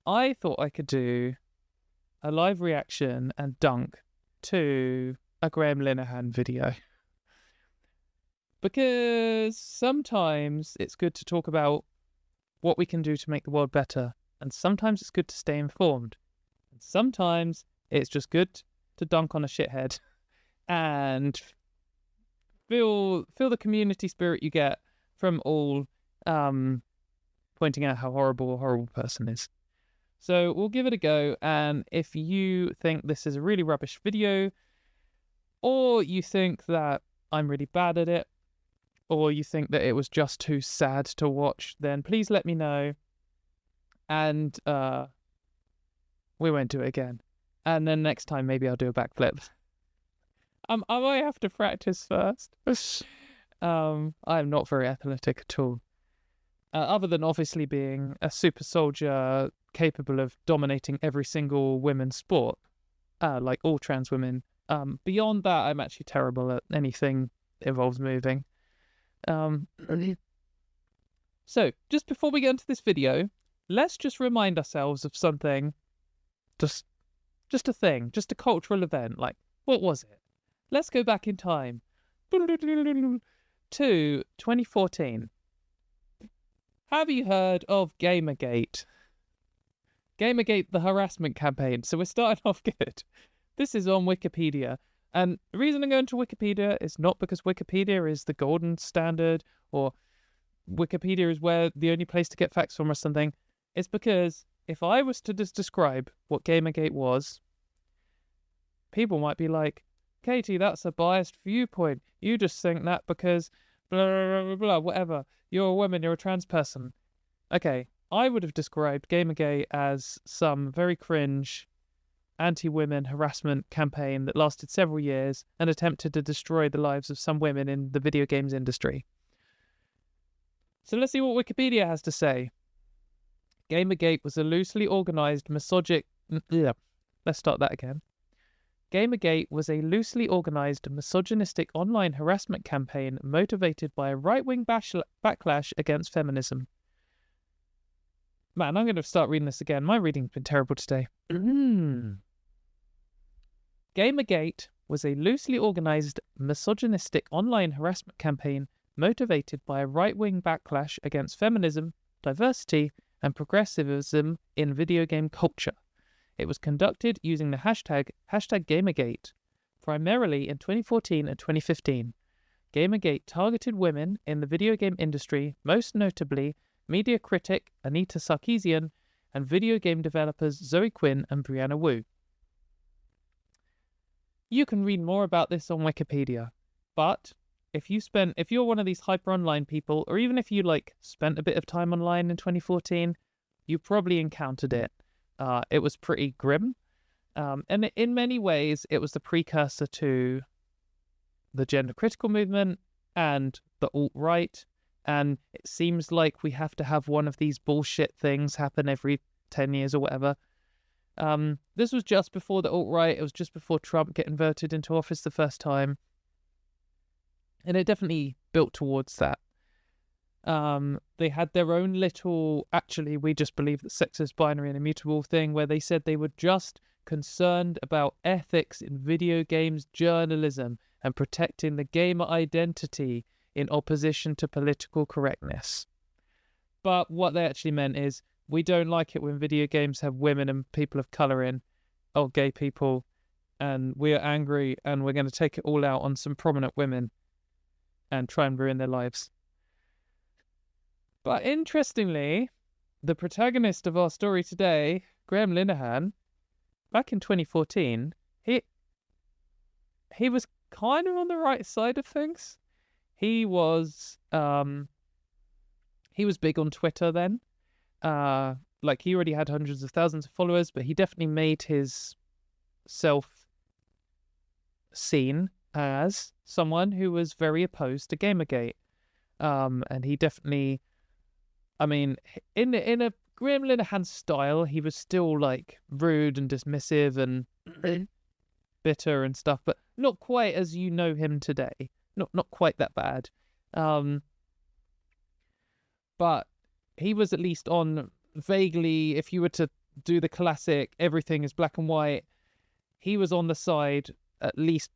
I thought I could do a live reaction and dunk to a Graham Linehan video. Because sometimes it's good to talk about what we can do to make the world better. And sometimes it's good to stay informed. And sometimes it's just good to dunk on a shithead and feel the community spirit you get from all pointing out how horrible a horrible person is. So we'll give it a go, and if you think this is a really rubbish video, or you think that I'm really bad at it, or you think that it was just too sad to watch, then please let me know, and we won't do it again. And then next time maybe I'll do a backflip. I might have to practice first. I'm not very athletic at all. Other than obviously being a super soldier capable of dominating every single women's sport, like all trans women. Beyond that, I'm actually terrible at anything that involves moving. So, just before we get into this video, let's just remind ourselves of something. Just a thing, just a cultural event. Like, what was it? Let's go back in time to 2014. Have you heard of Gamergate? Gamergate, the harassment campaign. So we're starting off good. This is on Wikipedia. And the reason I'm going to Wikipedia is not because Wikipedia is the golden standard or Wikipedia is where the only place to get facts from or something. It's because if I was to just describe what Gamergate was, people might be like, Katie, that's a biased viewpoint. You just think that because blah, blah, blah, blah, whatever. You're a woman, you're a trans person. Okay, I would have described Gamergate as some very cringe anti-women harassment campaign that lasted several years and attempted to destroy the lives of some women in the video games industry. So let's see what Wikipedia has to say. Gamergate was a loosely organised misogynistic... Let's start that again. Gamergate was a loosely organised misogynistic online harassment campaign motivated by a right-wing backlash against feminism. Man, I'm going to start reading this again. My reading's been terrible today. Gamergate was a loosely organised misogynistic online harassment campaign motivated by a right-wing backlash against feminism, diversity, and progressivism in video game culture. It was conducted using the hashtag Gamergate, primarily in 2014 and 2015. Gamergate targeted women in the video game industry, most notably media critic Anita Sarkeesian and video game developers Zoe Quinn and Brianna Wu. You can read more about this on Wikipedia, but if you're one of these hyper online people, or even if you spent a bit of time online in 2014, you probably encountered it. It was pretty grim, and in many ways it was the precursor to the gender critical movement and the alt-right, and it seems like we have to have one of these bullshit things happen every 10 years or whatever. This was just before the alt-right. It was just before Trump getting voted into office the first time, and it definitely built towards that. They had their own little, actually, we just believe that sex is binary and immutable thing, where they said they were just concerned about ethics in video games journalism and protecting the gamer identity in opposition to political correctness. But what they actually meant is, we don't like it when video games have women and people of colour in, or gay people, and we are angry and we're going to take it all out on some prominent women and try and ruin their lives. But interestingly, the protagonist of our story today, Graham Linehan, back in 2014, he was kind of on the right side of things. He was big on Twitter then. He already had hundreds of thousands of followers, but he definitely made his self seen as someone who was very opposed to Gamergate. And he definitely, in a Graham Linehan style, he was still rude and dismissive and bitter and stuff, but not quite as you know him today. Not quite that bad. But he was at least on vaguely, if you were to do the classic everything is black and white. He was on the side, at least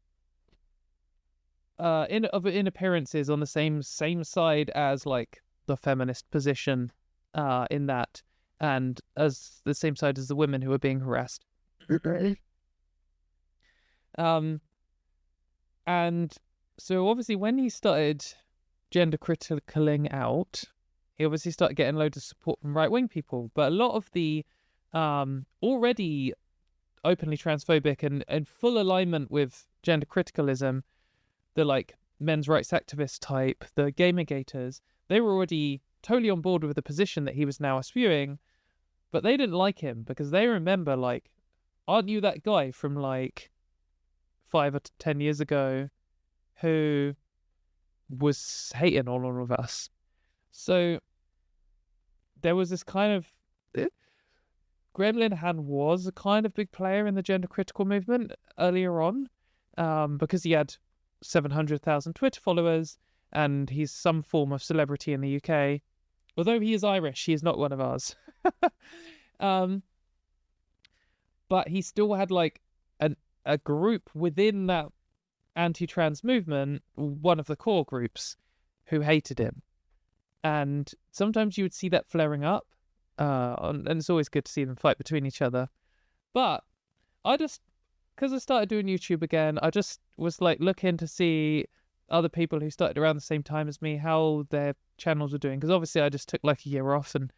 in appearances, on the same side as like the feminist position in that, and as the same side as the women who were being harassed. And so obviously when he started gender criticaling out, he obviously started getting loads of support from right-wing people. But a lot of the already openly transphobic and in full alignment with gender criticalism, the like men's rights activist type, the Gamergaters, they were already totally on board with the position that he was now spewing, but they didn't like him because they remember, like, aren't you that guy from like 5 or 10 years ago who was hating on all of us? So there was this kind of Linehan was a kind of big player in the gender critical movement earlier on, because he had 700,000 Twitter followers and he's some form of celebrity in the UK. Although he is Irish, he is not one of ours. But he still had like a group within that anti-trans movement, one of the core groups, who hated him. And sometimes you would see that flaring up, and it's always good to see them fight between each other. But because I started doing YouTube again, I just was like looking to see other people who started around the same time as me, how their channels were doing. Because obviously I just took like a year off and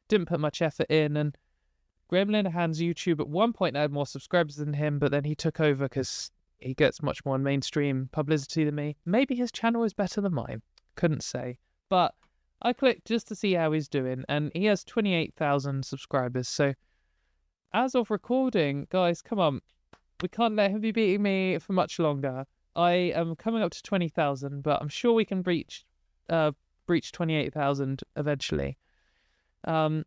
didn't put much effort in. And Linehan's YouTube at one point had more subscribers than him, but then he took over because he gets much more mainstream publicity than me. Maybe his channel is better than mine. Couldn't say. But I clicked just to see how he's doing, and he has 28,000 subscribers. So as of recording, guys, come on. We can't let him be beating me for much longer. I am coming up to 20,000, but I'm sure we can breach 28,000 eventually. But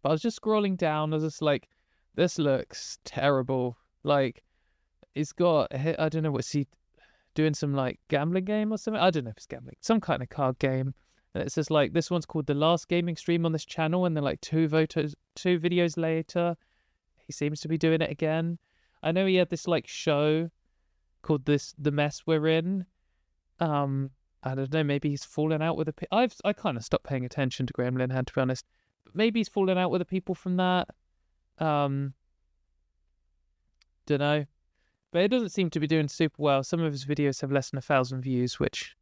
I was just scrolling down. I was just like, this looks terrible. Like, it's got, I don't know, what's he doing, some like gambling game or something? I don't know if it's gambling, some kind of card game. And it says like, this one's called the last gaming stream on this channel, and then like two videos later, he seems to be doing it again. I know he had this like show called The Mess We're In. I don't know, maybe he's fallen out with I kind of stopped paying attention to Linehan, to be honest. But maybe he's fallen out with the people from that. Don't know. But it doesn't seem to be doing super well. Some of his videos have less than 1,000 views, which,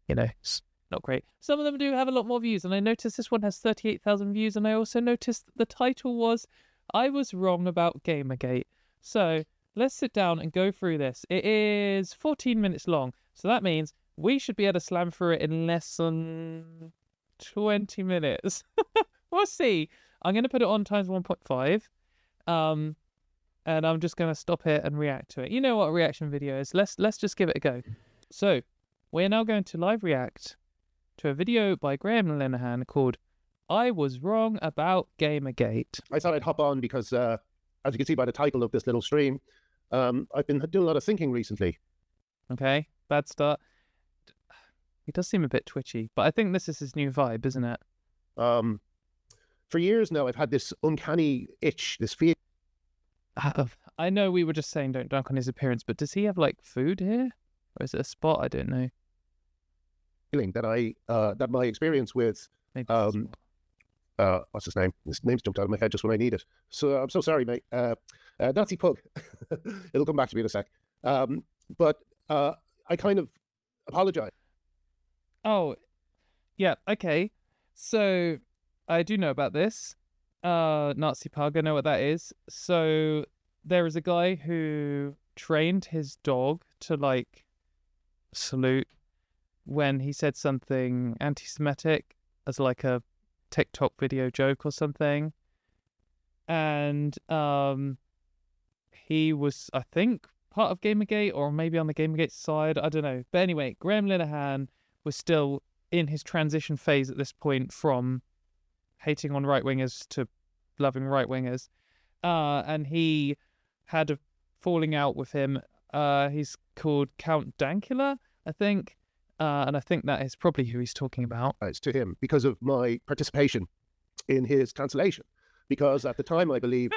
you know, it's not great. Some of them do have a lot more views, and I noticed this one has 38,000 views, and I also noticed the title was I Was Wrong About Gamergate. So let's sit down and go through this. It is 14 minutes long, so that means we should be able to slam through it in less than 20 minutes. We'll see. I'm going to put it on times 1.5. And I'm just going to stop it and react to it. You know what a reaction video is. Let's just give it a go. So, we're now going to live react to a video by Linehan called I Was Wrong About Gamergate. I thought I'd hop on because, as you can see by the title of this little stream, I've been doing a lot of thinking recently. Okay, bad start. He does seem a bit twitchy, but I think this is his new vibe, isn't it? For years now, I've had this uncanny itch, this feeling. I know we were just saying don't dunk on his appearance, but does he have like food here, or is it a spot? I don't know. Feeling that that my experience with what's his name? His name's jumped out of my head just when I need it. So I'm so sorry, mate. Nazi Pug. It'll come back to me in a sec. But I kind of apologize. Oh, yeah. Okay. So I do know about this. Nazi Pug, I know what that is. So there is a guy who trained his dog to like salute when he said something anti-Semitic as like a TikTok video joke or something. And he was, I think, part of Gamergate, or maybe on the Gamergate side, I don't know. But anyway, Linehan was still in his transition phase at this point from hating on right-wingers to loving right-wingers. And he had a falling out with him. He's called Count Dankula, I think. And I think that is probably who he's talking about. It's to him because of my participation in his cancellation. because at the time, I believe...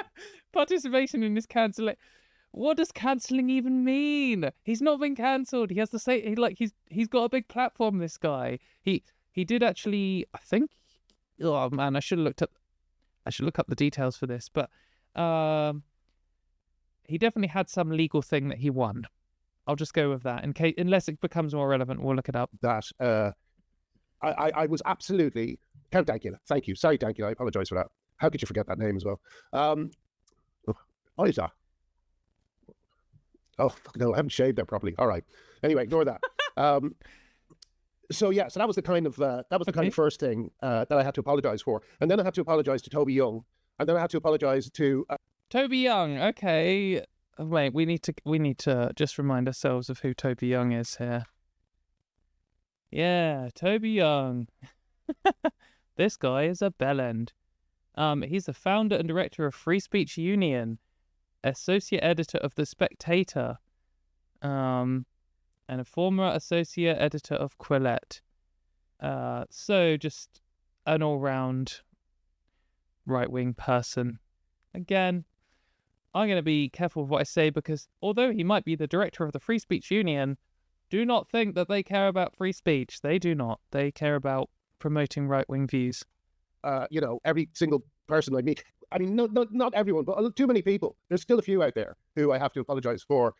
Participation in this cancelling. What does cancelling even mean? He's not been cancelled. He has to say he's got a big platform. This guy. He did actually. I think. Oh man, I should look up the details for this, but he definitely had some legal thing that he won. I'll just go with that. Unless it becomes more relevant, we'll look it up. That I was absolutely Count Dankula. Thank you. Sorry, Dankula. I apologise for that. How could you forget that name as well? Isaac. Oh, fucking hell, I haven't shaved there properly. All right. Anyway, ignore that. So that was the kind of first thing that I had to apologise for, and then I had to apologise to Toby Young, and then I had to apologise to Toby Young. Okay, wait, we need to just remind ourselves of who Toby Young is here. Yeah, Toby Young. This guy is a bellend. He's the founder and director of Free Speech Union, associate editor of The Spectator, and a former associate editor of Quillette. So just an all-round right-wing person. Again, I'm going to be careful with what I say, because although he might be the director of the Free Speech Union, do not think that they care about free speech. They do not. They care about promoting right-wing views. Every single person I meet, I mean, not everyone, but too many people. There's still a few out there who I have to apologise for.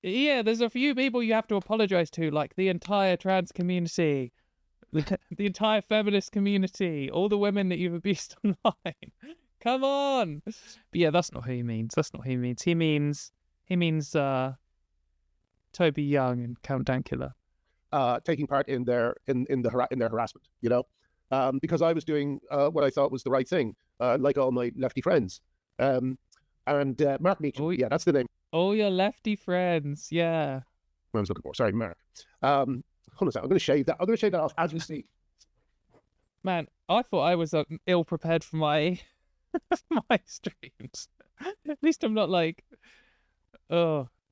Yeah, there's a few people you have to apologise to, like the entire trans community, the entire feminist community, all the women that you've abused online. Come on! But yeah, that's not who he means. He means Toby Young and Count Dankula. Taking part in their harassment, because I was doing what I thought was the right thing, like all my lefty friends. And Mark Meacham, that's the name. Oh, your lefty friends, yeah. I was looking for. Sorry, Mark. Hold on a second. I'm going to shave that. Off as we speak. Man, I thought I was ill prepared for my my streams. At least I'm not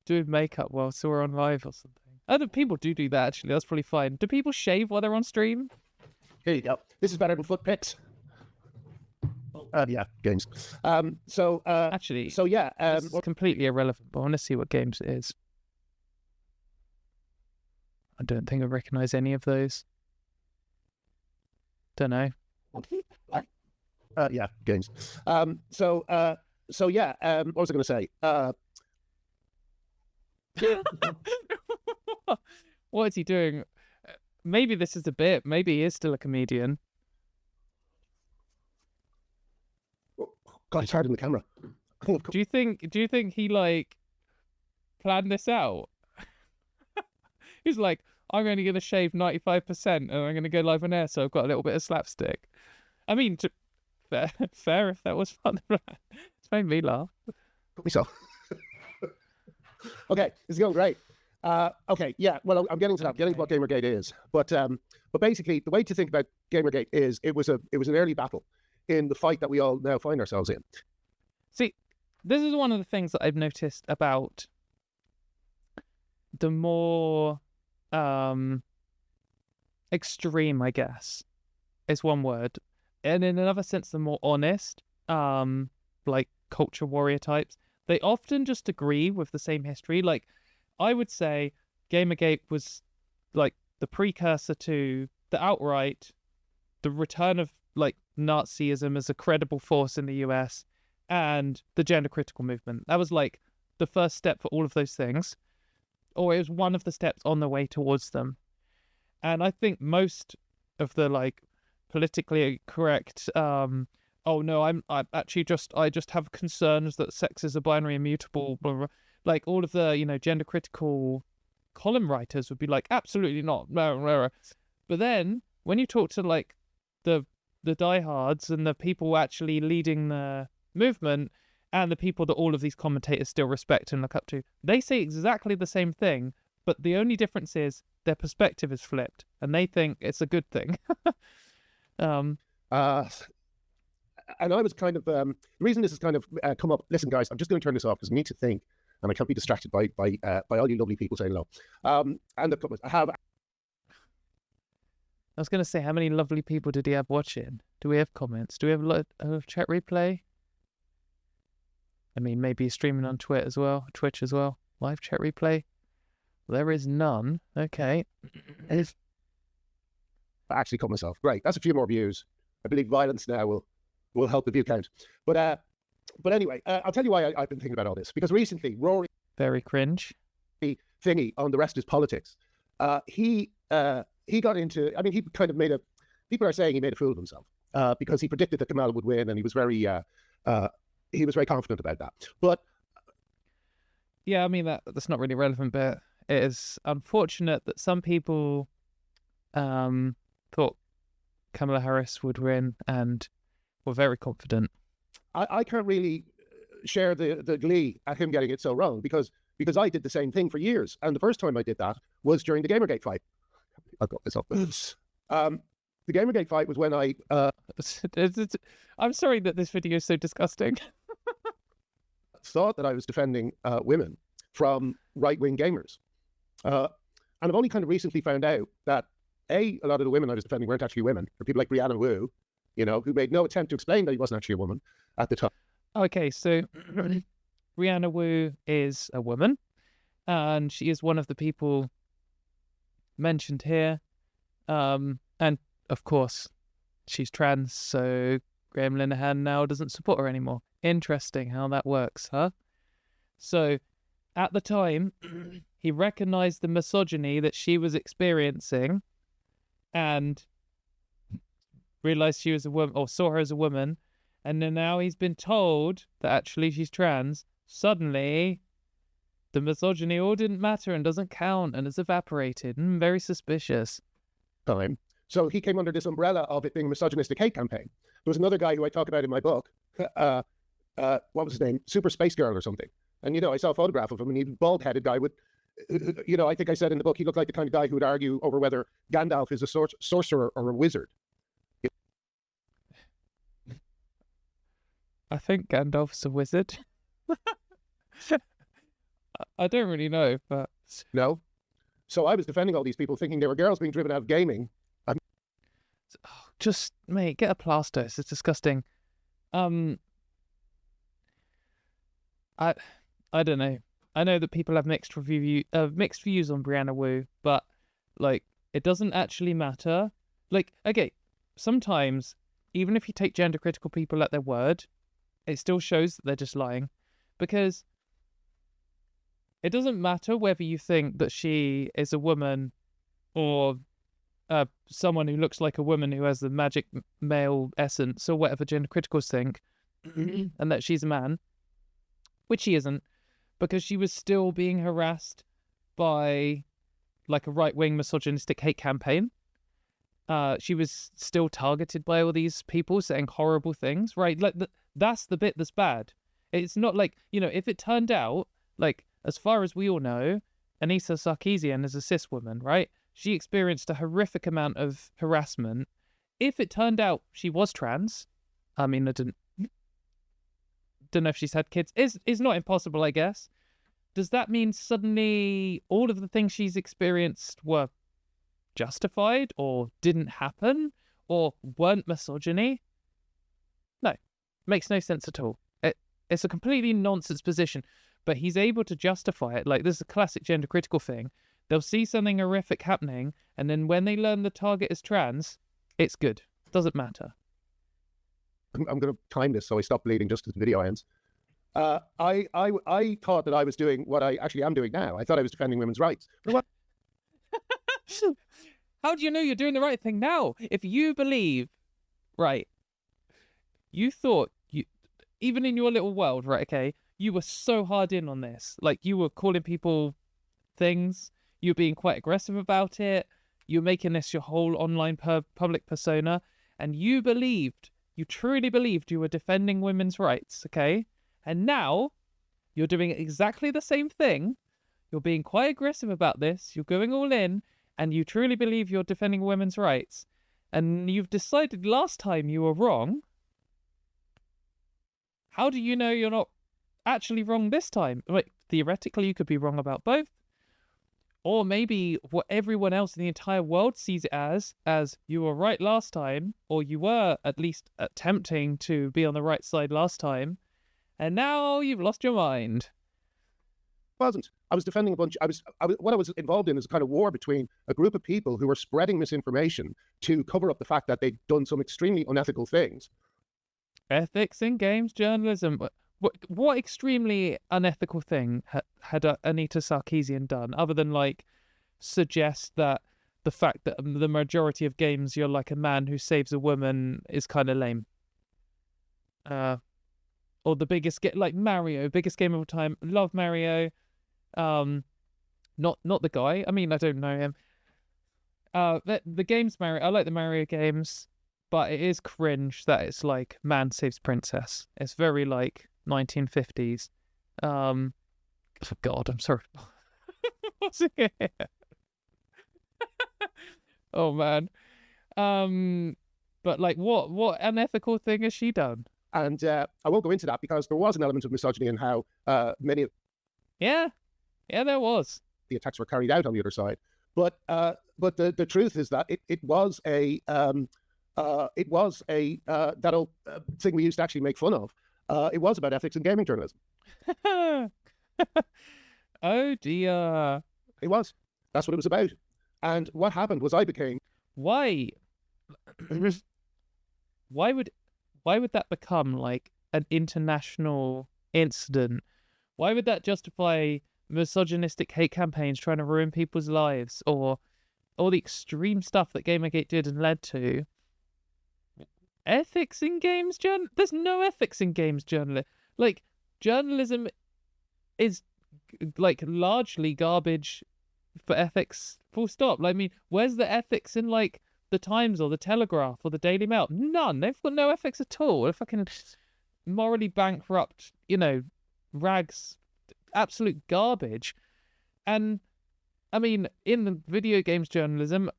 doing makeup whilst we're on live or something. Other people do that, actually. That's probably fine. Do people shave while they're on stream? Here you go. This is better than foot pics. Games. Actually, it's completely irrelevant, but I want to see what games it is. I don't think I recognise any of those. Don't know. Games. What was I going to say? What is he doing? Maybe this is a bit. Maybe he is still a comedian. God, it's hard in the camera. Do you think he planned this out? He's like, I'm only going to shave 95% and I'm going to go live on air, so I've got a little bit of slapstick. I mean, fair if that was fun. It's made me laugh. Put myself. Okay, it's going great. Okay, yeah. Well, I'm getting to that. I'm getting to what Gamergate is, but basically, the way to think about Gamergate is it was an early battle in the fight that we all now find ourselves in. See, this is one of the things that I've noticed about the more extreme, I guess, is one word, and in another sense, the more honest, culture warrior types. They often just agree with the same history. Like, I would say Gamergate was the precursor to the return of Nazism as a credible force in the US and the gender critical movement. That was the first step for all of those things, or it was one of the steps on the way towards them. And I think most of the politically correct oh no, I just have concerns that sex is a binary immutable, blah, blah, blah. All of the gender critical column writers would be absolutely not, blah, blah, blah. But then when you talk to the diehards and the people actually leading the movement and the people that all of these commentators still respect and look up to, they say exactly the same thing, but the only difference is their perspective is flipped and they think it's a good thing. And I was kind of the reason this has kind of come up. Listen, guys, I'm just going to turn this off because I need to think, and I can't be distracted by all you lovely people saying hello. And I have. I was going to say, how many lovely people did he have watching? Do we have comments? Do we have a lot of chat replay? I mean, maybe streaming on Twitch as well. Live chat replay. There is none. Okay. I actually cut myself. Great. That's a few more views. I believe violence now will help the view count. But anyway, I'll tell you why I've been thinking about all this. Because recently, Rory... Very cringe. ...thingy on The Rest is Politics. He got into... I mean, he kind of made a... People are saying he made a fool of himself because he predicted that Kamala would win, and he was very confident about that. But... Yeah, I mean, that's not really relevant, but it is unfortunate that some people thought Kamala Harris would win and were very confident. I can't really share the glee at him getting it so wrong because I did the same thing for years. And the first time I did that was during the Gamergate fight. I've got this up. The Gamergate fight was when I... I'm sorry that this video is so disgusting. thought that I was defending women from right-wing gamers. And I've only kind of recently found out that a lot of the women I was defending weren't actually women. There were people like Brianna Wu, who made no attempt to explain that he wasn't actually a woman at the time. Okay, so Brianna Wu is a woman, and she is one of the people mentioned here. And of course, she's trans, so Graham Linehan now doesn't support her anymore. Interesting how that works, huh? So, at the time, he recognized the misogyny that she was experiencing and realized she was a woman, or saw her as a woman, and then now he's been told that actually she's trans. Suddenly, the misogyny all didn't matter and doesn't count and has evaporated. Very suspicious. Time. So he came under this umbrella of it being a misogynistic hate campaign. There was another guy who I talk about in my book, what was his name? Super Space Girl or something. And, I saw a photograph of him, and he was a bald-headed guy with, I think I said in the book, he looked like the kind of guy who would argue over whether Gandalf is a sorcerer or a wizard. I think Gandalf's a wizard. I don't really know, but... No? So I was defending all these people thinking they were girls being driven out of gaming. Just, mate, get a plaster. It's disgusting. I don't know. I know that people have mixed views on Brianna Wu, but it doesn't actually matter. Okay, sometimes even if you take gender critical people at their word, it still shows that they're just lying, because it doesn't matter whether you think that she is a woman or someone who looks like a woman who has the magic male essence or whatever gender criticals think, and that she's a man, which she isn't, because she was still being harassed by a right-wing misogynistic hate campaign. She was still targeted by all these people saying horrible things, right? That's the bit that's bad. It's not if it turned out, as far as we all know, Anissa Sarkeesian is a cis woman, right? She experienced a horrific amount of harassment. If it turned out she was trans, I mean, I don't know if she's had kids. Is not impossible, I guess. Does that mean suddenly all of the things she's experienced were justified or didn't happen or weren't misogyny? No, makes no sense at all. It's a completely nonsense position, but he's able to justify it. This is a classic gender critical thing. They'll see something horrific happening, and then when they learn the target is trans, it's good. Doesn't matter. I'm going to time this so I stop bleeding just as the video ends. I thought that I was doing what I actually am doing now. I thought I was defending women's rights. What? How do you know you're doing the right thing now? If you believe, right, you thought, even in your little world, right, okay, you were so hard in on this. You were calling people things. You were being quite aggressive about it. You were making this your whole online public persona. And you truly believed you were defending women's rights, okay? And now you're doing exactly the same thing. You're being quite aggressive about this. You're going all in, and you truly believe you're defending women's rights. And you've decided last time you were wrong. How do you know you're not actually wrong this time? Theoretically, you could be wrong about both. Or maybe what everyone else in the entire world sees it as you were right last time, or you were at least attempting to be on the right side last time, and now you've lost your mind. Wasn't. I was defending a bunch. What I was involved in is a kind of war between a group of people who were spreading misinformation to cover up the fact that they'd done some extremely unethical things. Ethics in games journalism. What extremely unethical thing had Anita Sarkeesian done, other than like suggest that the fact that the majority of games you're like a man who saves a woman is kind of lame? Or the biggest like Mario, biggest game of all time. Love Mario. Not the guy. I mean, I don't know him. The games Mario. I like the Mario games, but it is cringe that it's like man saves princess. It's very like 1950s. Oh God, I'm sorry. What's it here? Oh man. But like, what unethical thing has she done? And I won't go into that because there was an element of misogyny in how many of Yeah, there was. the attacks were carried out on the other side. But the truth is that it was a that old thing we used to actually make fun of. It was about ethics in gaming journalism. Oh dear. It was. That's what it was about. And what happened was I became. Why? Why would that become like an international incident? Why would that justify misogynistic hate campaigns trying to ruin people's lives, or all the extreme stuff that Gamergate did and led to? Ethics in games there's no ethics in games journalism. Like, journalism is like largely garbage for ethics, full stop. Like, I mean, where's the ethics in like the Times or the Telegraph or the Daily Mail? None. They've got no ethics at all. They're fucking morally bankrupt, rags, absolute garbage. And I mean, in the video games journalism,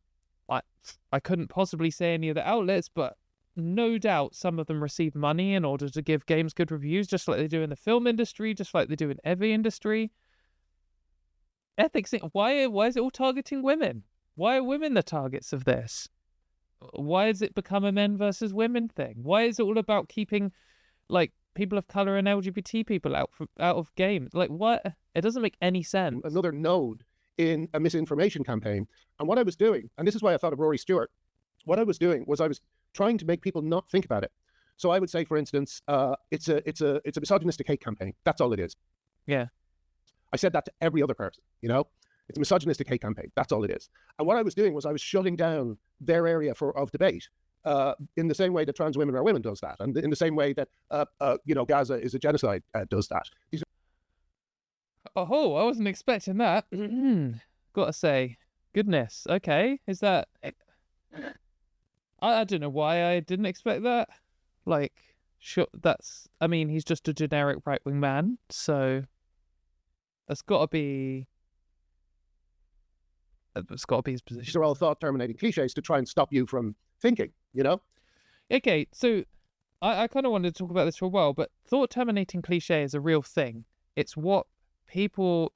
I couldn't possibly say any of the outlets, but no doubt some of them receive money in order to give games good reviews, just like they do in the film industry, just like they do in every industry. Ethics, why is it all targeting women? Why are women the targets of this? Why has it become a men versus women thing? Why is it all about keeping like people of color and LGBT people out of games? Like, what? It doesn't make any sense. Another node in a misinformation campaign. And what I was doing, and this is why I thought of Rory Stewart, what I was doing was I was trying to make people not think about it. So I would say, for instance, it's a misogynistic hate campaign. That's all it is. Yeah. I said that to every other person, It's a misogynistic hate campaign. That's all it is. And what I was doing was I was shutting down their area of debate in the same way that trans women are women does that. And in the same way that, Gaza is a genocide does that. Oh, I wasn't expecting that. Gotta say, goodness. Okay, is that... I don't know why I didn't expect that. Like, sure, he's just a generic right-wing man, so that's gotta be... It's got to be his position. These are all thought-terminating cliches to try and stop you from thinking, Okay, so I kind of wanted to talk about this for a while, but thought-terminating cliche is a real thing. It's what people,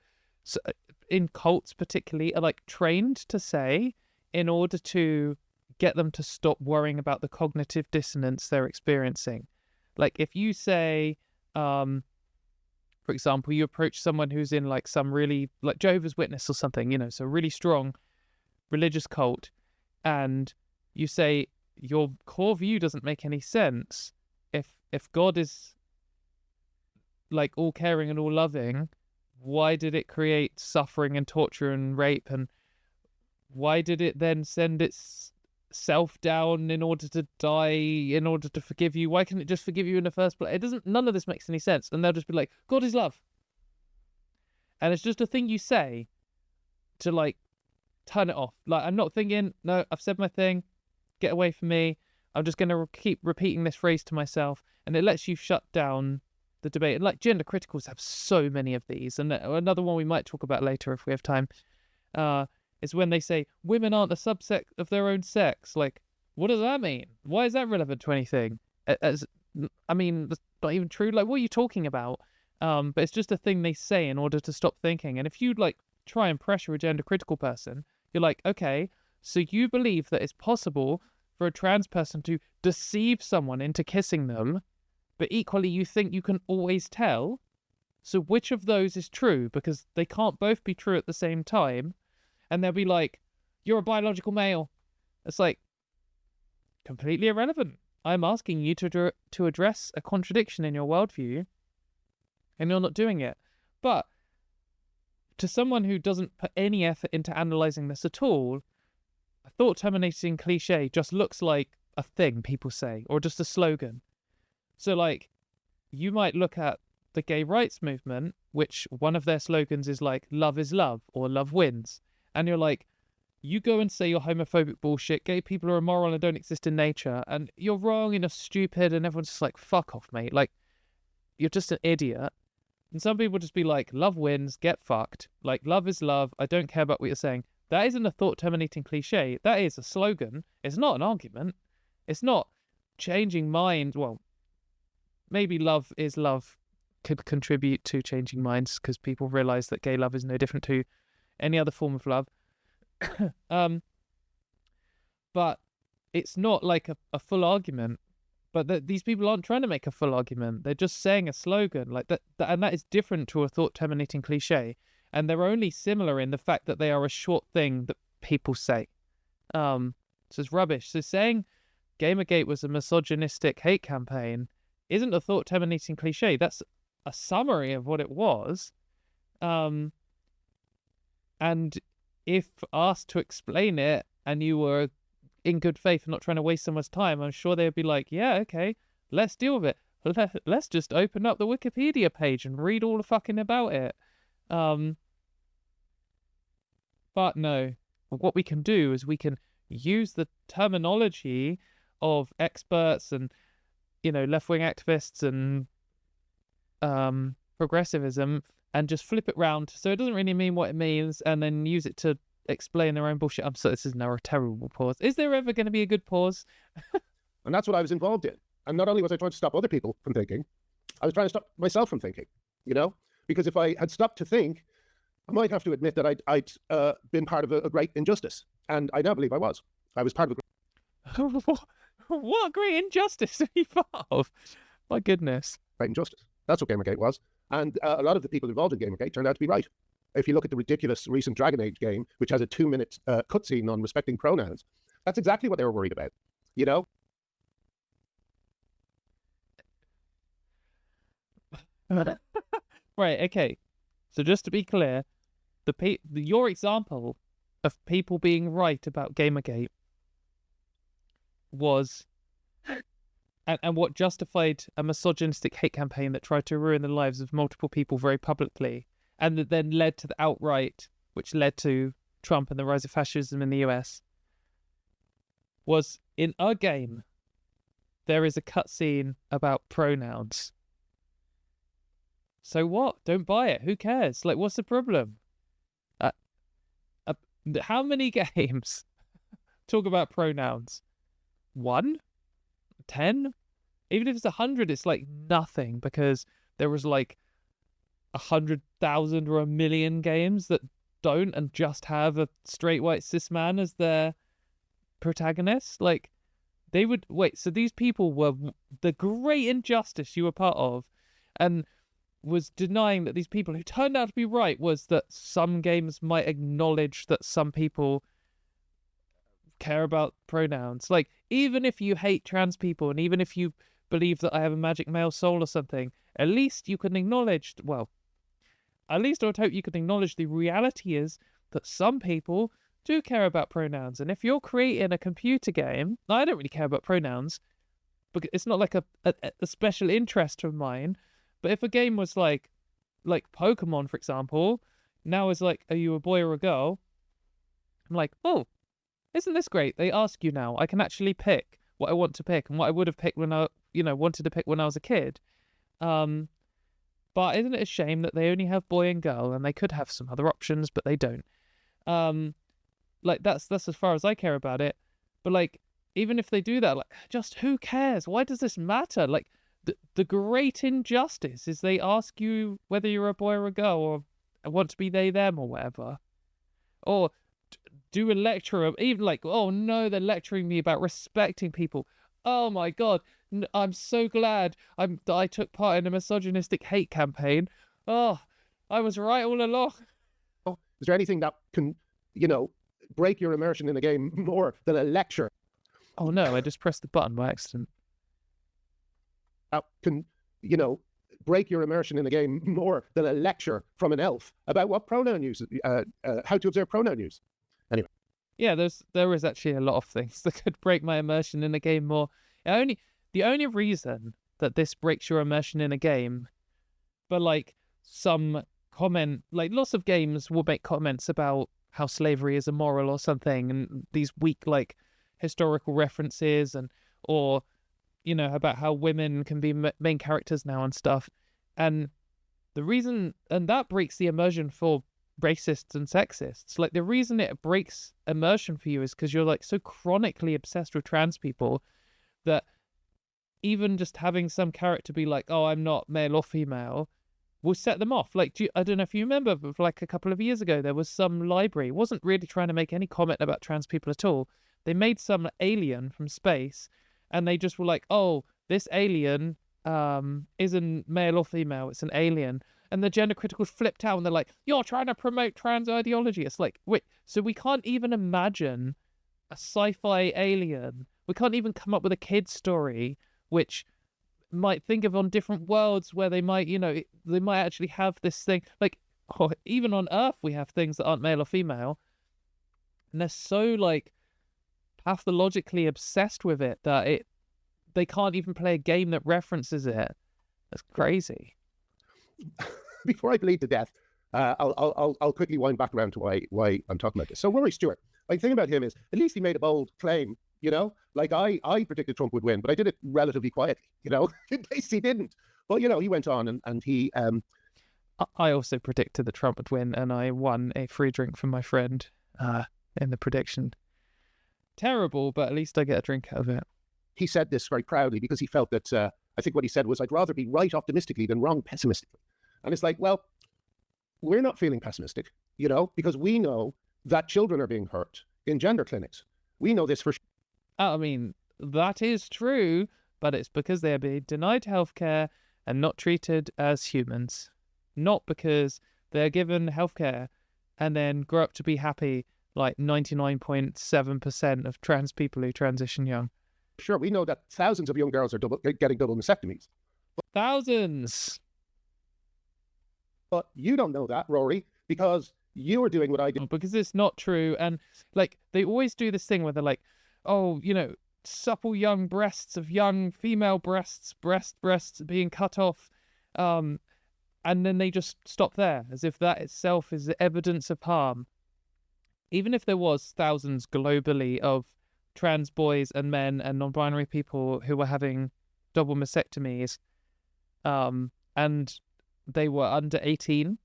in cults particularly, are like trained to say in order to get them to stop worrying about the cognitive dissonance they're experiencing. Like, if you say... for example, you approach someone who's in like some really like Jehovah's Witness or something, so really strong religious cult, and you say your core view doesn't make any sense. If God is like all caring and all loving, why did it create suffering and torture and rape, and why did it then send itself down in order to die, in order to forgive you? Why can't it just forgive you in the first place? None of this makes any sense. And they'll just be like, God is love. And it's just a thing you say to like turn it off. Like, I'm not thinking, no, I've said my thing, get away from me. I'm just going to keep repeating this phrase to myself. And it lets you shut down the debate. And like gender criticals have so many of these. And another one we might talk about later if we have time, is when they say women aren't a subset of their own sex. Like, what does that mean? Why is that relevant to anything? That's not even true. Like, what are you talking about? But it's just a thing they say in order to stop thinking. And if you like try and pressure a gender critical person, you're like, okay, so you believe that it's possible for a trans person to deceive someone into kissing them, but equally you think you can always tell. So which of those is true? Because they can't both be true at the same time. And they'll be like, you're a biological male. It's like, completely irrelevant. I'm asking you to address a contradiction in your worldview, and you're not doing it. But to someone who doesn't put any effort into analysing this at all, a thought terminating cliche just looks like a thing people say, or just a slogan. So like, you might look at the gay rights movement, which one of their slogans is like, love is love, or love wins. And you're like, you go and say you're homophobic bullshit, gay people are immoral and don't exist in nature, and you're wrong and you're stupid, and everyone's just like, fuck off, mate. Like, you're just an idiot. And some people just be like, love wins, get fucked. Like, love is love, I don't care about what you're saying. That isn't a thought-terminating cliche. That is a slogan. It's not an argument. It's not changing mind. Well, maybe love is love could contribute to changing minds because people realise that gay love is no different to any other form of love. But it's not like a full argument. But these people aren't trying to make a full argument. They're just saying a slogan like that, and that is different to a thought-terminating cliche. And they're only similar in the fact that they are a short thing that people say. So it's rubbish. So saying Gamergate was a misogynistic hate campaign isn't a thought-terminating cliche. That's a summary of what it was. And if asked to explain it, and you were in good faith and not trying to waste someone's time, I'm sure they'd be like, yeah, okay, let's deal with it. Let's just open up the Wikipedia page and read all the fucking about it. But no, what we can do is we can use the terminology of experts and, you know, left-wing activists and progressivism and just flip it round so it doesn't really mean what it means, and then use it to explain their own bullshit. I'm sorry, this is now a terrible pause. Is there ever going to be a good pause? And that's what I was involved in. And not only was I trying to stop other people from thinking, I was trying to stop myself from thinking, you know? Because if I had stopped to think, I might have to admit that I'd been part of a great injustice. And I now believe I was. I was part of a What great injustice are you part of? My goodness. great injustice. That's what Gamergate was. And a lot of the people involved in Gamergate turned out to be right. If you look at the ridiculous recent Dragon Age game, which has a 2-minute cutscene on respecting pronouns, that's exactly what they were worried about, you know? Right, okay. So just to be clear, your example of people being right about Gamergate was... And what justified a misogynistic hate campaign that tried to ruin the lives of multiple people very publicly, and that then led to the outright, which led to Trump and the rise of fascism in the US, was in a game, there is a cutscene about pronouns. So what? Don't buy it. Who cares? Like, what's the problem? How many games talk about pronouns? 1? 10? Even if it's 100, it's like nothing, because there was like 100,000 or 1,000,000 games that don't and just have a straight white cis man as their protagonist. Like, they would wait. So these people were the great injustice you were part of, and was denying that these people who turned out to be right was that some games might acknowledge that some people care about pronouns. Like, even if you hate trans people, and even if you believe that I have a magic male soul or something, at least you can acknowledge, well, at least I would hope you could acknowledge the reality is that some people do care about pronouns. And if you're creating a computer game, I don't really care about pronouns, but it's not like a special interest of mine. But if a game was like Pokemon, for example, now is like, are you a boy or a girl? I'm like, oh, isn't this great? They ask you now. I can actually pick what I want to pick and what I would have picked when I, wanted to pick when I was a kid. But isn't it a shame that they only have boy and girl, and they could have some other options, but they don't. Like, that's as far as I care about it. But like, even if they do that, like, just who cares? Why does this matter? Like, the great injustice is they ask you whether you're a boy or a girl, or I want to be they, them, or whatever. Or do a lecture, even like, oh no, they're lecturing me about respecting people. Oh my God, I'm so glad that I took part in a misogynistic hate campaign. Oh, I was right all along. Is there anything that can, break your immersion in a game more than a lecture? Oh no, I just pressed the button by accident. That can, break your immersion in a game more than a lecture from an elf about what pronoun use, how to observe pronoun use. Anyway. Yeah, there is actually a lot of things that could break my immersion in a game more. The only reason that this breaks your immersion in a game, but like some comment, like lots of games will make comments about how slavery is immoral or something, and these weak like historical references, or about how women can be main characters now and stuff. And the reason, and that breaks the immersion for racists and sexists. Like the reason it breaks immersion for you is because you're like so chronically obsessed with trans people that even just having some character be like, oh, I'm not male or female, will set them off. Like, I don't know if you remember, but like a couple of years ago, there was some library, wasn't really trying to make any comment about trans people at all. They made some alien from space, and they just were like, oh, this alien isn't male or female, it's an alien. And the gender criticals flipped out, and they're like, you're trying to promote trans ideology. It's like, wait, so we can't even imagine a sci-fi alien. We can't even come up with a kid's story which might think of on different worlds where they might, they might actually have this thing. Like, even on Earth, we have things that aren't male or female. And they're so, like, pathologically obsessed with it that they can't even play a game that references it. That's crazy. Before I bleed to death, I'll quickly wind back around to why I'm talking about this. So Rory Stewart, the thing about him is, at least he made a bold claim, like I predicted Trump would win, but I did it relatively quietly, in case he didn't. But, he went on and he... I also predicted that Trump would win, and I won a free drink from my friend in the prediction. Terrible, but at least I get a drink out of it. He said this very proudly because he felt that, I think what he said was, I'd rather be right optimistically than wrong pessimistically. And it's like, well, we're not feeling pessimistic, because we know that children are being hurt in gender clinics. We know this for sure. I mean, that is true, but it's because they are being denied healthcare and not treated as humans. Not because they're given healthcare and then grow up to be happy like 99.7% of trans people who transition young. Sure, we know that thousands of young girls are getting double mastectomies. Thousands! But you don't know that, Rory, because you were doing what I did. Because it's not true. And like, they always do this thing where they're like, oh, supple young breasts of young female breasts being cut off. And then they just stop there, as if that itself is evidence of harm. Even if there was thousands globally of trans boys and men and non-binary people who were having double mastectomies, and they were under 18,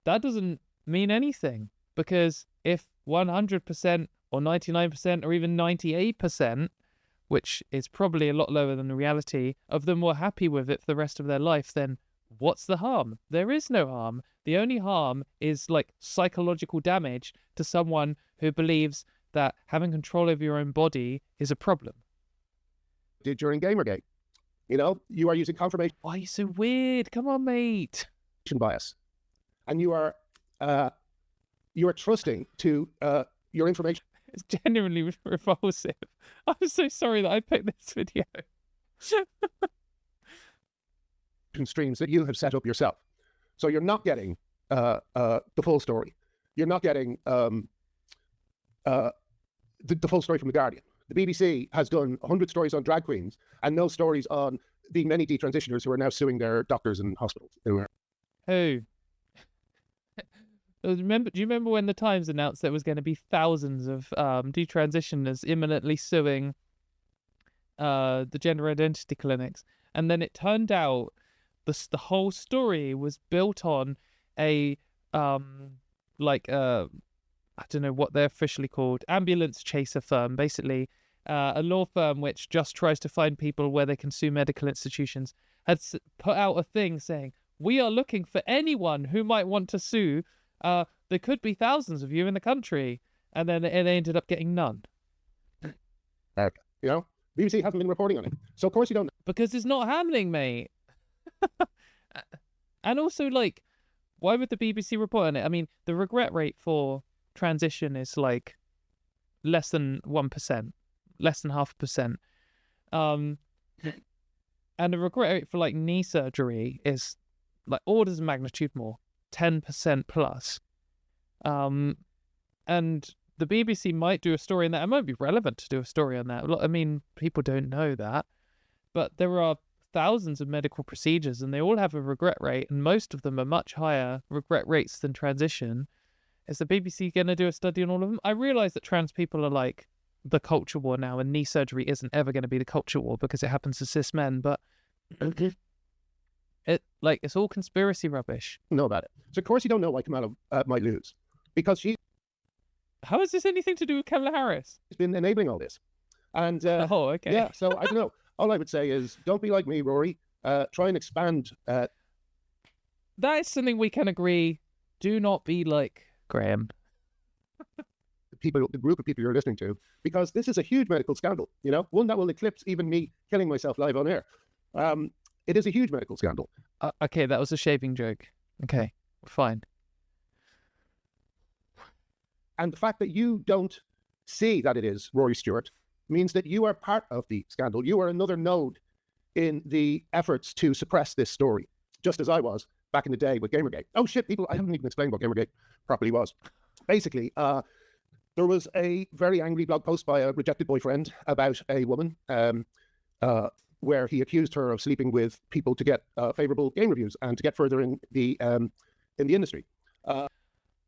that doesn't mean anything, because if 100% or 99% or even 98%, which is probably a lot lower than the reality, of them were happy with it for the rest of their life, then what's the harm? There is no harm. The only harm is like psychological damage to someone who believes that having control over your own body is a problem. Did during Gamergate. You are using confirmation. Why are you so weird? Come on, mate. Bias. And you are trusting to your information. It's genuinely repulsive. I'm so sorry that I picked this video. Streams that you have set up yourself. So you're not getting the full story. You're not getting the full story from The Guardian. The BBC has done 100 stories on drag queens and no stories on the many detransitioners who are now suing their doctors and hospitals. Who? Do you remember when the Times announced there was going to be thousands of detransitioners imminently suing the gender identity clinics? And then it turned out the whole story was built on a I don't know what they're officially called, ambulance chaser firm, basically a law firm which just tries to find people where they can sue medical institutions, had put out a thing saying, we are looking for anyone who might want to sue. There could be thousands of you in the country. And then they ended up getting none. BBC hasn't been reporting on it. So of course you don't know. Because it's not happening, mate. And also, like, why would the BBC report on it? I mean, the regret rate for transition is like less than 1%, less than 0.5%. And the regret rate for like knee surgery is like orders of magnitude more, 10% plus. And the BBC might do a story on that. It might be relevant to do a story on that. I mean, people don't know that. But there are thousands of medical procedures and they all have a regret rate, and most of them are much higher regret rates than transition. Is the BBC going to do a study on all of them? I realise that trans people are like the culture war now, and knee surgery isn't ever going to be the culture war because it happens to cis men, but it's all conspiracy rubbish. Know about it. So of course you don't know why Kamala might lose. Because how is this anything to do with Kamala Harris? She's been enabling all this. And okay. Yeah, so I don't know. All I would say is don't be like me, Rory. Try and expand. That is something we can agree. Do not be like Graham. The group of people you're listening to, because this is a huge medical scandal, one that will eclipse even me killing myself live on air. It is a huge medical scandal. Okay, that was a shaving joke. Okay, fine. And the fact that you don't see that it is Rory Stewart means that you are part of the scandal. You are another node in the efforts to suppress this story, just as I was back in the day with Gamergate. Oh shit, people, I haven't even explained what Gamergate properly was. Basically, there was a very angry blog post by a rejected boyfriend about a woman where he accused her of sleeping with people to get favorable game reviews and to get further in the industry.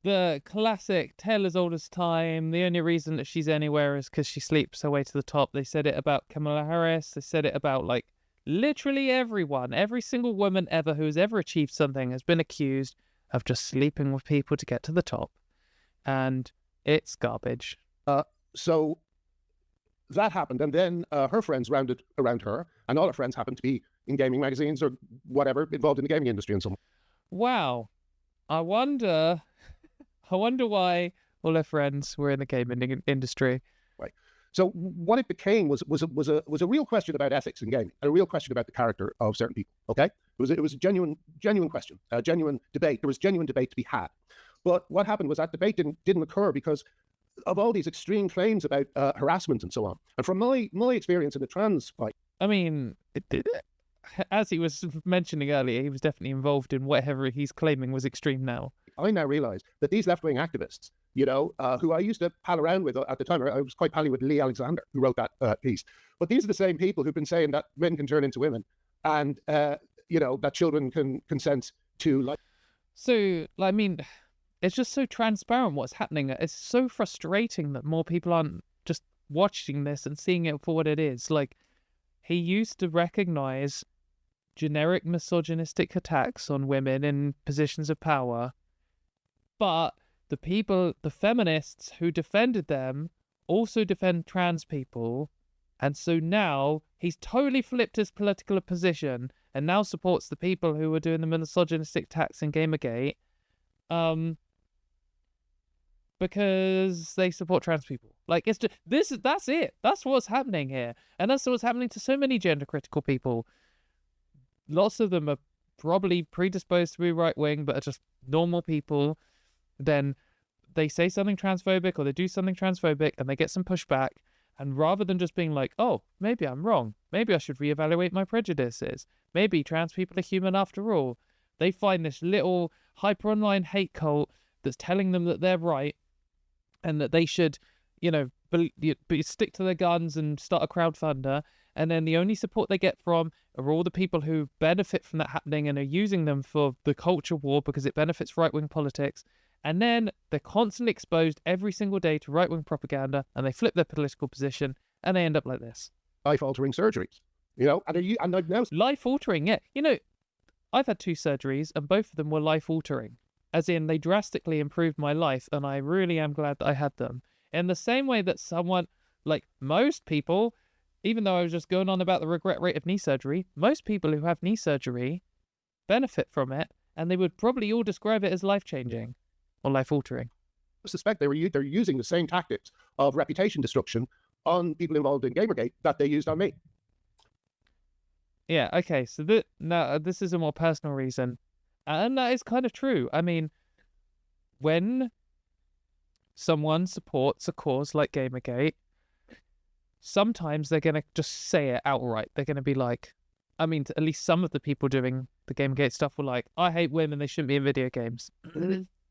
The classic tale as old as time. The only reason that she's anywhere is because she sleeps her way to the top. They said it about Kamala Harris. They said it about like literally everyone. Every single woman ever who has ever achieved something has been accused of just sleeping with people to get to the top. And it's garbage. So that happened. And then her friends rounded around her, and all her friends happened to be in gaming magazines or whatever, involved in the gaming industry and so on. Wow. I wonder why all her friends were in the gaming industry. Right. So what it became was a real question about ethics in gaming, and a real question about the character of certain people. Okay, it was a genuine question, a genuine debate. There was genuine debate to be had. But what happened was that debate didn't occur because of all these extreme claims about harassment and so on. And from my experience in the trans fight, I mean, as he was mentioning earlier, he was definitely involved in whatever he's claiming was extreme now. I now realize that these left-wing activists, who I used to pal around with at the time, I was quite pally with Lee Alexander, who wrote that piece. But these are the same people who've been saying that men can turn into women and, that children can consent to like. So, I mean, it's just so transparent what's happening. It's so frustrating that more people aren't just watching this and seeing it for what it is. Like, he used to recognize generic misogynistic attacks on women in positions of power, but the feminists who defended them also defend trans people, and so now he's totally flipped his political position and now supports the people who were doing the misogynistic attacks in Gamergate, because they support trans people. Like, it's just, that's it. That's what's happening here, and that's what's happening to so many gender critical people. Lots of them are probably predisposed to be right-wing, but are just normal people. Then they say something transphobic or they do something transphobic and they get some pushback. And rather than just being like, oh, maybe I'm wrong, maybe I should reevaluate my prejudices, maybe trans people are human after all, they find this little hyper-online hate cult that's telling them that they're right and that they should, stick to their guns and start a crowdfunder. And then the only support they get from are all the people who benefit from that happening and are using them for the culture war because it benefits right-wing politics. And then they're constantly exposed every single day to right-wing propaganda, and they flip their political position, and they end up like this. Life-altering surgeries, and now life-altering, yeah. I've had 2 surgeries, and both of them were life-altering. As in, they drastically improved my life, and I really am glad that I had them. In the same way that someone, like most people, even though I was just going on about the regret rate of knee surgery, most people who have knee surgery benefit from it, and they would probably all describe it as life-changing or life-altering. I suspect they're using the same tactics of reputation destruction on people involved in Gamergate that they used on me. Yeah, okay, so now this is a more personal reason, and that is kind of true. I mean, when someone supports a cause like Gamergate, sometimes they're going to just say it outright. They're going to be like, I mean, at least some of the people doing the Gamergate stuff were like, I hate women, they shouldn't be in video games.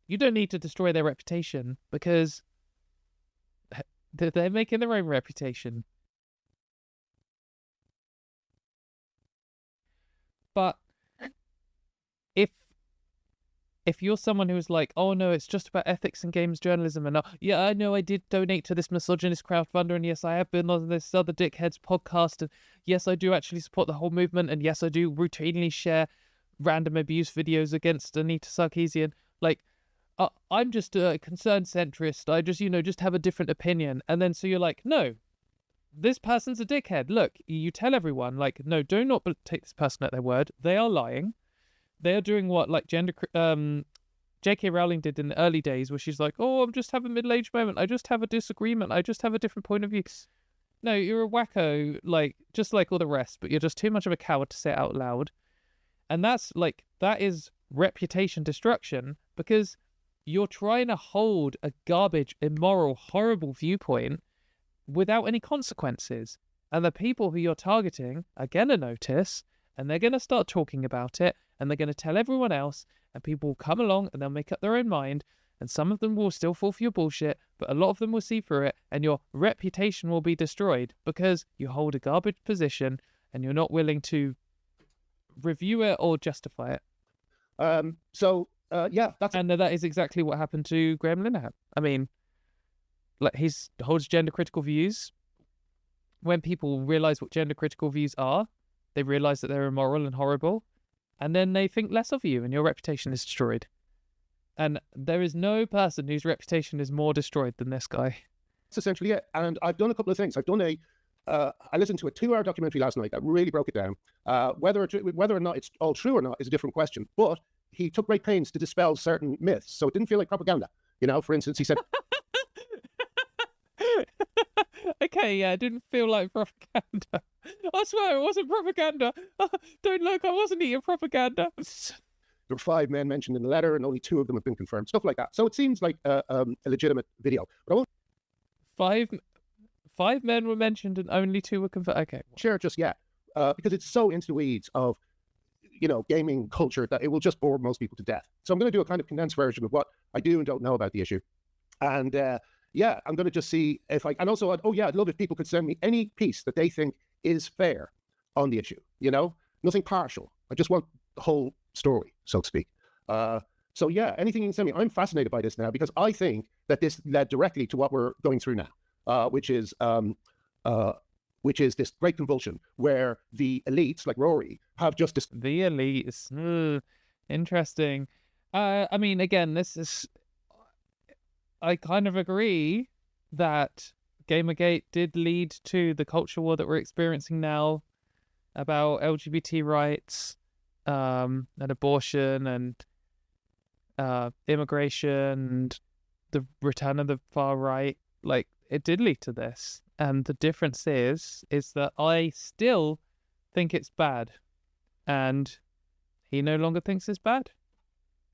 You don't need to destroy their reputation because they're making their own reputation. But if you're someone who's like, oh no, it's just about ethics and games journalism, and yeah, I know I did donate to this misogynist crowdfunder, and yes, I have been on this other dickhead's podcast, and yes, I do actually support the whole movement, and yes, I do routinely share random abuse videos against Anita Sarkeesian. Like, I'm just a concerned centrist. I just, just have a different opinion. And then so you're like, no, this person's a dickhead. Look, you tell everyone, like, no, do not take this person at their word. They are lying. They are doing what, like, J.K. Rowling did in the early days, where she's like, oh, I'm just having a middle-aged moment. I just have a disagreement. I just have a different point of view. No, you're a wacko, like, just like all the rest, but you're just too much of a coward to say it out loud. And that is reputation destruction, because you're trying to hold a garbage, immoral, horrible viewpoint without any consequences. And the people who you're targeting are going to notice, and they're going to start talking about it, and they're going to tell everyone else, and people will come along and they'll make up their own mind, and some of them will still fall for your bullshit, but a lot of them will see through it, and your reputation will be destroyed because you hold a garbage position and you're not willing to review it or justify it. Yeah, and that is exactly what happened to Graham Linehan. I mean, like, he holds gender critical views. When people realize what gender critical views are, they realize that they're immoral and horrible, and then they think less of you, and your reputation is destroyed. And there is no person whose reputation is more destroyed than this guy. That's essentially it. And I've done a couple of things. I've done I listened to a 2-hour documentary last night that really broke it down. Whether or not it's all true or not is a different question. But he took great pains to dispel certain myths, so it didn't feel like propaganda. For instance, he said... Okay, yeah, it didn't feel like propaganda. I swear it wasn't propaganda. Don't look, I wasn't eating propaganda. There were 5 men mentioned in the letter, and only 2 of them have been confirmed. Stuff like that. So it seems like a legitimate video. But I won't... 5 men were mentioned, and only 2 were confirmed. Okay. Share it just yet, because it's so into the weeds of gaming culture that it will just bore most people to death. So I'm going to do a kind of condensed version of what I do and don't know about the issue. And yeah, I'm going to just see if I... And also, I'd love if people could send me any piece that they think is fair on the issue, Nothing partial. I just want the whole story, so to speak. So yeah, anything you can send me. I'm fascinated by this now, because I think that this led directly to what we're going through now, which is this great convulsion where the elites, like Rory, have just... The elites. Interesting. I mean, again, this is... I kind of agree that Gamergate did lead to the culture war that we're experiencing now about LGBT rights, and abortion, and immigration, and the return of the far right. Like, it did lead to this. And the difference is that I still think it's bad. And he no longer thinks it's bad.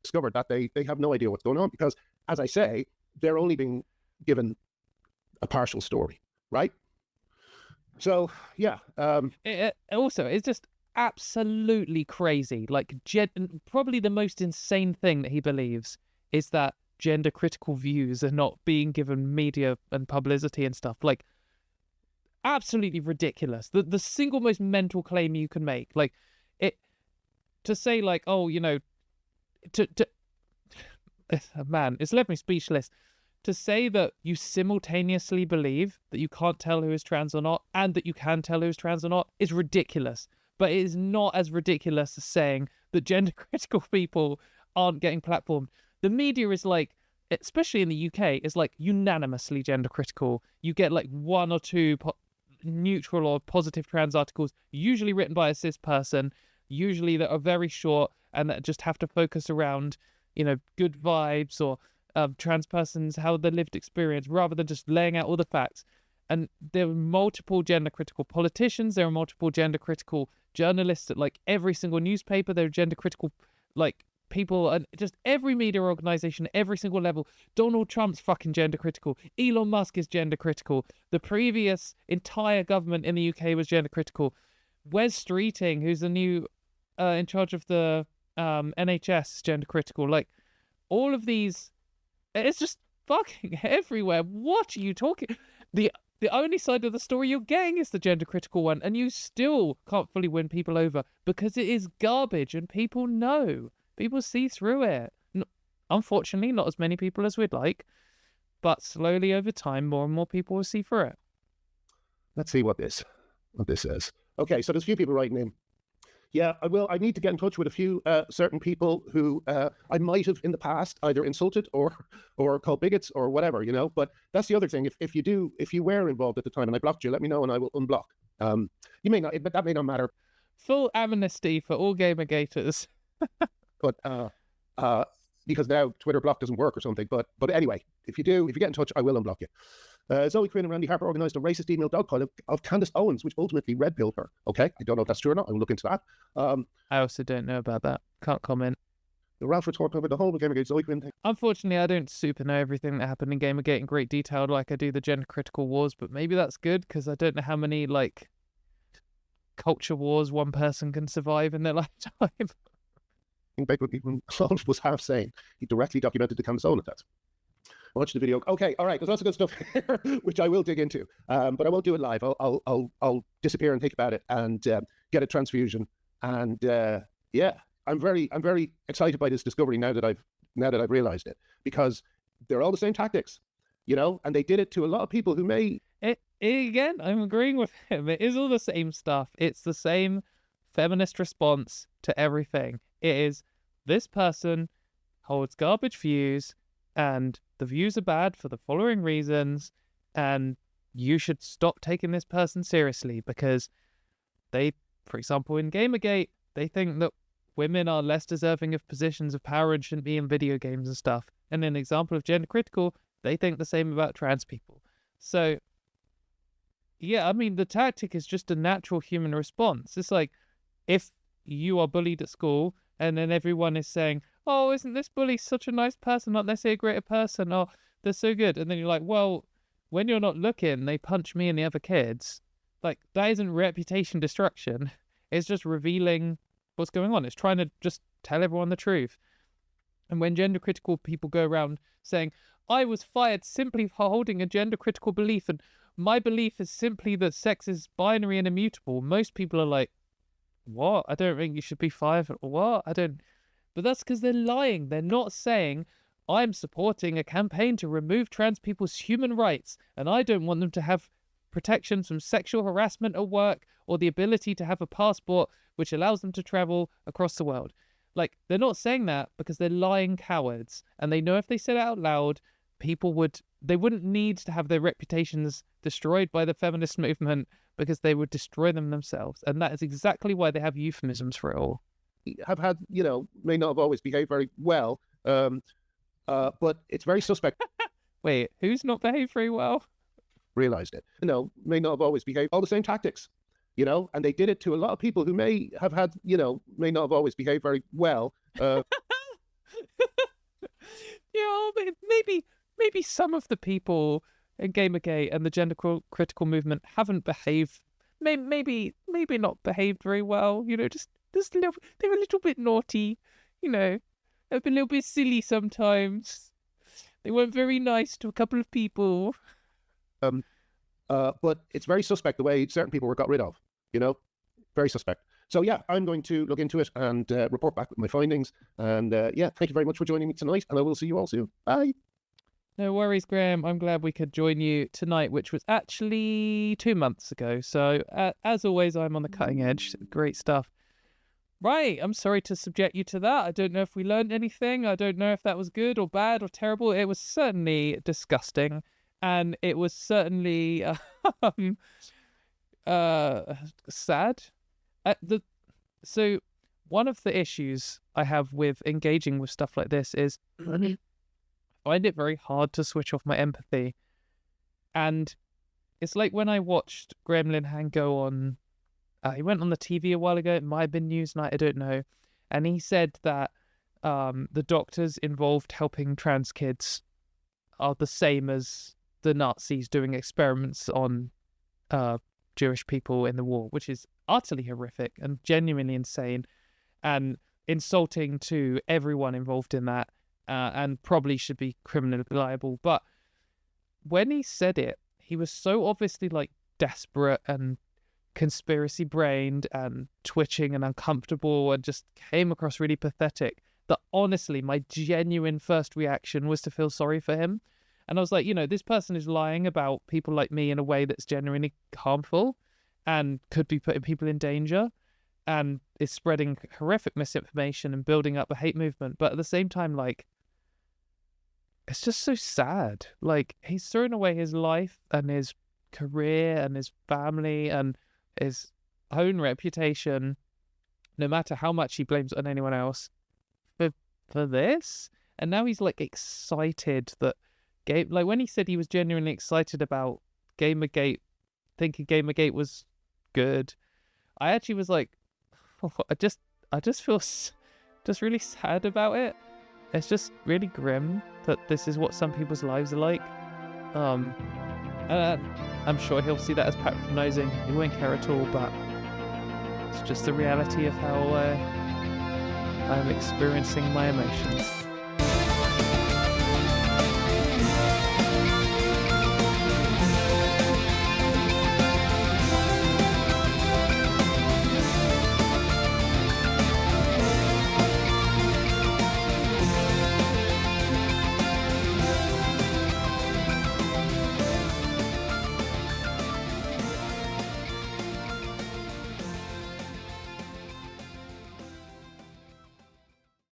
Discovered that they have no idea what's going on, because, as I say, they're only being given a partial story, right? So, yeah. It's just absolutely crazy. Like, probably the most insane thing that he believes is that gender critical views are not being given media and publicity and stuff. Like, absolutely ridiculous. The single most mental claim you can make. Like, to say, like, oh, man, it's left me speechless. To say that you simultaneously believe that you can't tell who is trans or not, and that you can tell who is trans or not, is ridiculous. But it is not as ridiculous as saying that gender critical people aren't getting platformed. The media is like, especially in the UK, is like unanimously gender critical. You get like 1 or 2 neutral or positive trans articles, usually written by a cis person, usually that are very short, and that just have to focus around, good vibes or trans persons, how their lived experience, rather than just laying out all the facts. And there are multiple gender critical politicians, there are multiple gender critical journalists at like every single newspaper, there are gender critical like people, and just every media organization, every single level. Donald Trump's fucking gender critical. Elon Musk is gender critical. The previous entire government in the UK was gender critical. Wes Streeting, who's the new in charge of the NHS, is gender critical. Like, all of these, it's just fucking everywhere. What are you talking? The only side of the story you're getting is the gender critical one, and you still can't fully win people over because it is garbage, and people know. People see through it. Unfortunately, not as many people as we'd like, but slowly over time, more and more people will see through it. Let's see what this says. Okay, so there's a few people writing in. Yeah, I need to get in touch with a few certain people who I might have in the past either insulted or called bigots or whatever, But that's the other thing. If you were involved at the time and I blocked you, let me know and I will unblock. You may not, but that may not matter. Full amnesty for all Gamergaters. But because now Twitter block doesn't work or something. But anyway, if you get in touch, I will unblock you. Zoe Quinn and Randy Harper organised a racist email dogpile of Candace Owens, which ultimately red-pilled her. Okay, I don't know if that's true or not. I will look into that. I also don't know about that. Can't comment. The Ralph report over the whole of Gamergate Zoe Quinn thing. Unfortunately, I don't super know everything that happened in Gamergate in great detail like I do the gender critical wars, but maybe that's good because I don't know how many culture wars one person can survive in their lifetime. When Claude was half saying he directly documented the Candace Owens attacks. Watch the video. Okay, all right. There's lots of good stuff here, which I will dig into, but I won't do it live. I'll disappear and think about it and get a transfusion. And I'm very excited by this discovery now that I've realized it, because they're all the same tactics, and they did it to a lot of people who may. Again, I'm agreeing with him. It is all the same stuff. It's the same feminist response to everything. It is, this person holds garbage views and the views are bad for the following reasons, and you should stop taking this person seriously because they, for example, in Gamergate, they think that women are less deserving of positions of power and shouldn't be in video games and stuff. And in an example of gender critical, they think the same about trans people. So, yeah, I mean, the tactic is just a natural human response. It's like, if you are bullied at school and then everyone is saying, oh, isn't this bully such a nice person? Aren't they say a greater person? Oh, they're so good. And then you're like, well, when you're not looking, they punch me and the other kids. Like, that isn't reputation destruction. It's just revealing what's going on. It's trying to just tell everyone the truth. And when gender critical people go around saying, I was fired simply for holding a gender critical belief, and my belief is simply that sex is binary and immutable, most people are like, what? I don't think you should be fired. What? But that's because they're lying. They're not saying, I'm supporting a campaign to remove trans people's human rights, and I don't want them to have protections from sexual harassment at work or the ability to have a passport which allows them to travel across the world. Like, they're not saying that because they're lying cowards, and they know if they said it out loud, they wouldn't need to have their reputations destroyed by the feminist movement because they would destroy them themselves. And that is exactly why they have euphemisms for it all. Have had, may not have always behaved very well, but it's very suspect. Wait, who's not behaved very well? Realized it. May not have always behaved all the same tactics, and they did it to a lot of people who may have had, may not have always behaved very well. Maybe some of the people in Gamergate and the gender critical movement haven't behaved, maybe not behaved very well, just they were a little bit naughty, they've been a little bit silly sometimes. They weren't very nice to a couple of people. But it's very suspect the way certain people were got rid of, very suspect. So yeah, I'm going to look into it and report back with my findings. And thank you very much for joining me tonight, and I will see you all soon. Bye. No worries, Graham. I'm glad we could join you tonight, which was actually 2 months ago. So as always, I'm on the cutting edge. Great stuff. Right, I'm sorry to subject you to that. I don't know if we learned anything. I don't know if that was good or bad or terrible. It was certainly disgusting, and it was certainly sad. So one of the issues I have with engaging with stuff like this is I find it very hard to switch off my empathy. And it's like when I watched Linehan go on, he went on the TV a while ago, it might have been Newsnight, I don't know, and he said that the doctors involved helping trans kids are the same as the Nazis doing experiments on Jewish people in the war, which is utterly horrific and genuinely insane and insulting to everyone involved in that, and probably should be criminally liable. But when he said it, he was so obviously like desperate and conspiracy brained and twitching and uncomfortable and just came across really pathetic that honestly my genuine first reaction was to feel sorry for him. And I was like, this person is lying about people like me in a way that's genuinely harmful and could be putting people in danger and is spreading horrific misinformation and building up a hate movement. But at the same time, like, it's just so sad. Like, he's throwing away his life and his career and his family and his own reputation, no matter how much he blames it on anyone else, for this. And now he's like excited that like when he said he was genuinely excited about Gamergate, thinking Gamergate was good, I actually was like, I just feel just really sad about it. It's just really grim that this is what some people's lives are like. I'm sure he'll see that as patronizing. He won't care at all, but it's just the reality of how I'm experiencing my emotions.